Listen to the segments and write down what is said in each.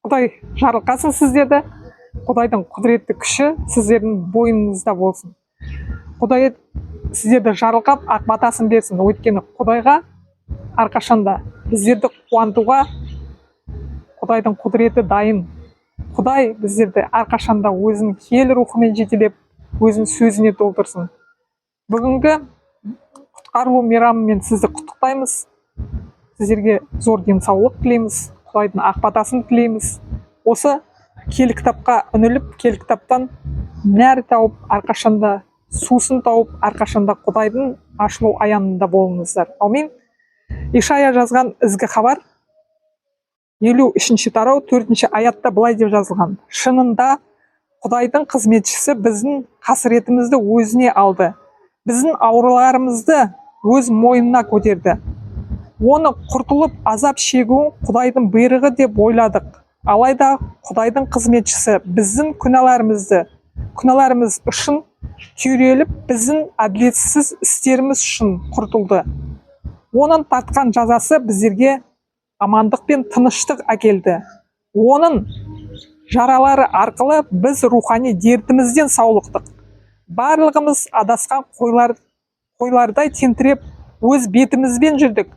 Құдай жарылқасын сіздерді. Құдайдың құдіретті күші сіздердің бойыңызда болсын. Құдай сіздерді жарылқап ақ батасын берсін. Өйткені Құдайға әрқашанда біздерді қуантуға Құдайдың құдіреті дайын. Құдай біздерді әрқашанда өзінің киелі рухымен жетелеп, өзінің сөзіне толтырсын. Бүгінгі құтқарылу мейрамымен сізді құттықтаймыз. Сіздерге зор денсаулық тілейміз. Құдайдың ақ батасын тілейміз. Осы киелі кітапқа үңіліп, киелі кітаптан нәр тауып, әрқашанда сусын тауып, әрқашанда Құдайдың ашылу аянында болыңыздар. Аумин. Ишая жазған ізгі хабар 53-ші тарау 4-ші аятта былай деп жазылған: шынында Құдайдың қызметшісі біздің қасіретімізді өзіне алды, біздің ауруларымызды өз мойнына көтерді. Оны құртылып азап шегуін Құдайдың бұйрығы деп ойладық. Алайда Құдайдың қызметшісі біздің күнәларымыз үшін түйреліп, біздің әділетсіз істеріміз үшін құртылды. Оның тартқан жазасы біздерге амандық пен тыныштық әкелді. Оның жаралары арқылы біз рухани дертімізден саулықтық. Барлығымыз адасқан қойлардай тентіреп, өз бетімізбен жүрдік.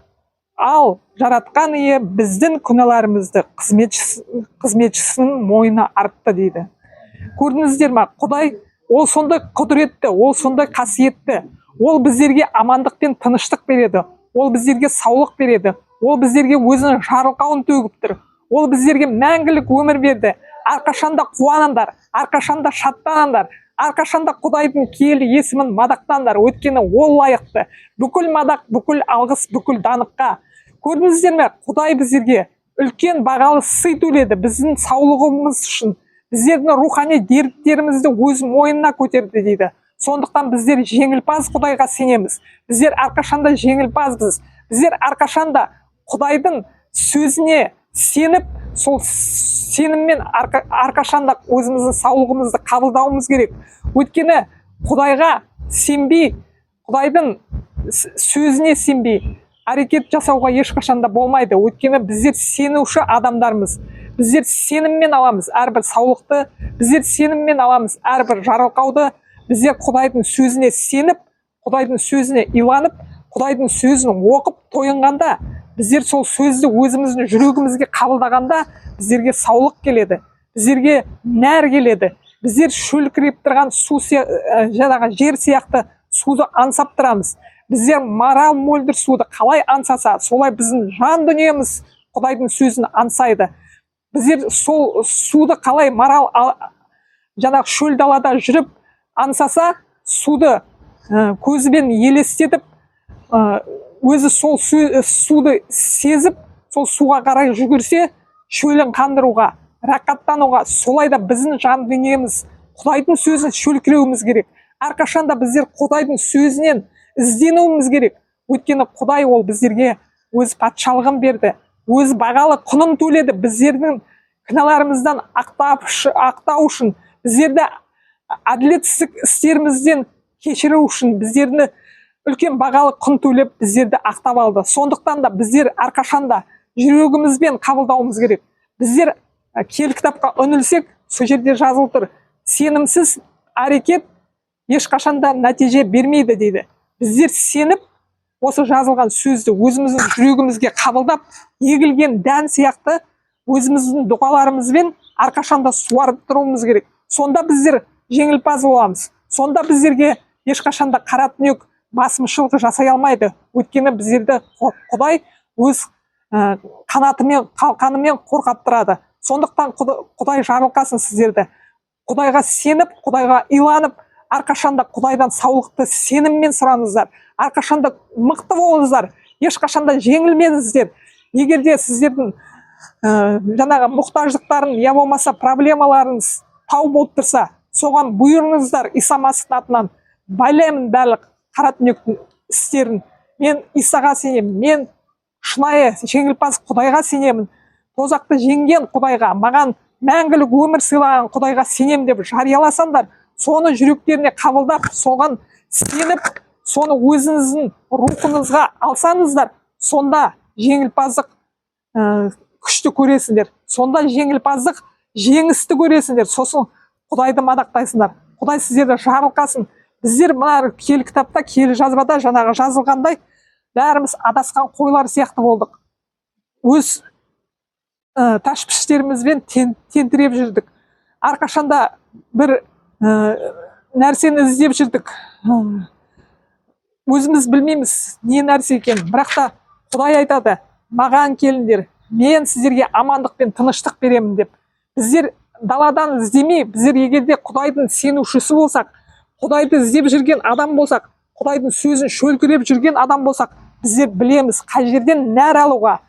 Ал жаратқан ие біздің күнәларымызды қызметшісінің мойнына артты дейді. Көрдіңіздер ме? Құдай ол сондай құдіретті, ол сондай қасиетті. Ол біздерге амандық пен тыныштық береді. Ол біздерге саулық береді. Ол біздерге өзінің жарылқауын төгіп тұр. Ол біздерге мәңгілік өмір берді. Әрқашанда қуаныңдар, әрқашанда шаттаныңдар, әрқашанда Құдайдың киелі есімін мадақтаңдар. Өйткені ол лайықты. Бүкіл мадақ, бүкіл алғыс, бүкіл даныққа. Көрдіңіздер ме? Құдай біздерге үлкен бағалы сый төледі біздің саулығымыз үшін. Біздердің рухани дерттерімізді өз мойнына көтерді дейді. Сондықтан біздер жеңілпаз Құдайға сенеміз. Біздер әрқашанда жеңілпазбыз. Біздер әрқашанда Құдайдың сөзіне сеніп, сол сеніммен әрқашанда өзіміздің саулығымызды қабылдауымыз керек. Өйткені Құдайға сенбей, Құдайдың сөзіне сенбей әрекет жасауға ешқашанда болмайды. Өйткені біздер сенуші адамдармыз. Біздер сеніммен аламыз әрбір саулықты, біздер сеніммен аламыз әрбір жарылқауды. Біздер Құдайдың сөзіне сеніп, Құдайдың сөзіне иланып, Құдайдың сөзін оқып тойынғанда, біздер сол сөзді өзіміздің жүрегімізге қабылдағанда, біздерге саулық келеді, біздерге нәр келеді. Біздер шөлкіреп тұрған жер сияқты суды аңсап тұрамыз. Біздер марал мөлдір суды қалай аңсаса, солай біздің жан дүниеміз Құдайдың сөзін аңсайды. Біздер сол суды қалай марал шөл далада жүріп аңсаса, суды көзбен елестетіп, өзі сол суды сезіп, сол суға қарай жүгірсе, шөлін қандыруға, рақаттануға, солай да біздің жан дүниеміз Құдайдың сөзін шөлкіреуіміз керек. Әрқашанда біздер Құдайдың сөзінен ізденуіміз керек. Өйткені Құдай ол біздерге өз патшалығын берді, өз бағалы құнын төледі. Біздердің кінәларымыздан ақтау үшін, біздерді әділетсіздік істерімізден кешіру үшін, біздерді үлкен бағалы құн төлеп, біздерді ақтап алды. Сондықтан да біздер әрқашанда жүрегімізбен қабылдауымыз керек. Біздер киелі кітапқа үңілсек, сол жерде жазылып тұр: сенімсіз әрекет ешқашанда нәтиже бермейді дейді. Біздер сеніп, осы жазылған сөзді өзіміздің жүрегімізге қабылдап, егілген дән сияқты өзіміздің дұғаларымызбен әрқашанда суарып тұруымыз керек. Сонда біздер жеңілпаз боламыз. Сонда біздерге ешқашанда қара түнек басымшылық жасай алмайды. Өйткені біздерді Құдай өз қанатымен, қалқанымен қорғап тұрады. Сондықтан Құдай жарылқасын сіздерді. Құдайға сеніп, Құдайға иланып, әрқашанда Құдайдан саулықты сеніммен сұраңыздар. Әрқашанда мықты болыңыздар. Ешқашанда жеңілмеңіздер. Егер де сіздердің мұқтаждықтарын, я болмаса проблемаларыңыз тау болып тұрса, соған бұйырыңыздар. Иса Масихтың атынан байлаймын барлық қара түнектің істерін. Мен Исаға сенемін. Мен шынайы жеңілпаз Құдайға сенемін. Тозақты жеңген Құдайға, маған мәңгілік өмір сыйлаған Құдайға сенемін деп жарияласаңдар, соны жүректеріне қабылдап, соған сеніп, соны өзіңіздің рухыңызға алсаңыздар, сонда жеңілпаздық күшті көресіңдер. Сонда жеңілпаздық, жеңісті көресіңдер. Сосын Құдайды мадақтайсыңдар. Құдай сіздерді жарылқасын. Біздер мына киелі кітапта, киелі жазбада жаңағы жазылғандай бәріміз адасқан қойлар сияқты болдық. Өз тәшпіштерімізбен тентіреп жүрдік. Әрқашанда бір нәрсені іздеп жүрдік. Өзіміз білмейміз не нәрсе екенін. Бірақ та Құдай айтады, маған келіңдер, мен сіздерге амандық пен тыныштық беремін деп. Біздер даладан іздемей, біздер егерде Құдайдың сенушісі болсақ, Құдайды іздеп жүрген адам болсақ, Құдайдың сөзін шөлкіреп жүрген адам болсақ, біздер білеміз қай жерден нәр алуға.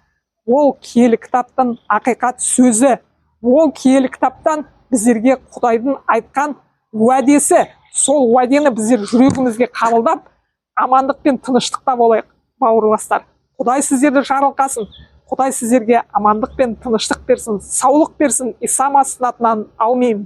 Ол киелі кітаптың ақиқат сөзі, ол киелі кітаптан біздерге Құдайдың айтқан уәдесі. Сол уәдені біздер жүрегімізге қабылдап, амандық пен тыныштықта болайық, бауырластар. Құдай сіздерді жарылқасын. Құдай сіздерге амандық пен тыныштық берсін, саулық берсін. Иса Масихтың атынан, аумин.